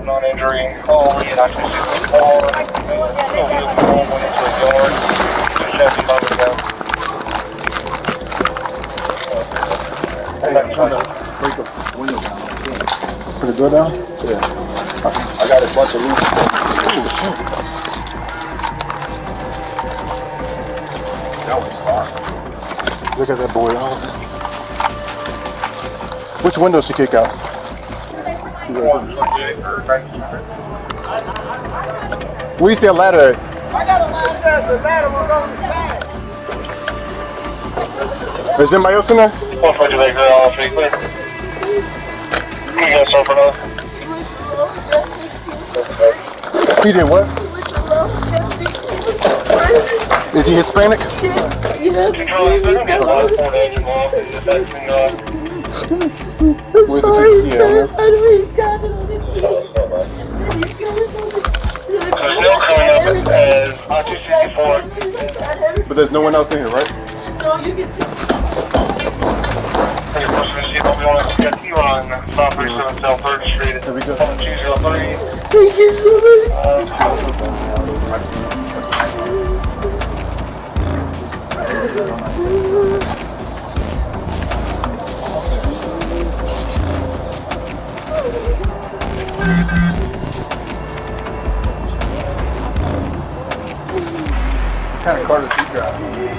Non-injury, only in actually 64. Went into a yard. Chevy Bodycam. Hey, I'm trying to break a window down. Put the door down? Yeah. I got a bunch of loose. Oh, shit. That one's fine. Look at that boy. Oh. Which window she kick out? Where you see a ladder at? I got a ladder. The ladder was on the side. Is anybody else in there? 140 back there, all three clear. You got something else? He did what? Is he Hispanic? Yeah. Where's the yeah, I know he's got it on his feet. There's no coming up as I-264. But there's no one else in here, right? No, you can just... You're supposed to receive what we want to get you on South 37 South 3rd Street at There we go. 203. Thank you so What kind of car does he drive?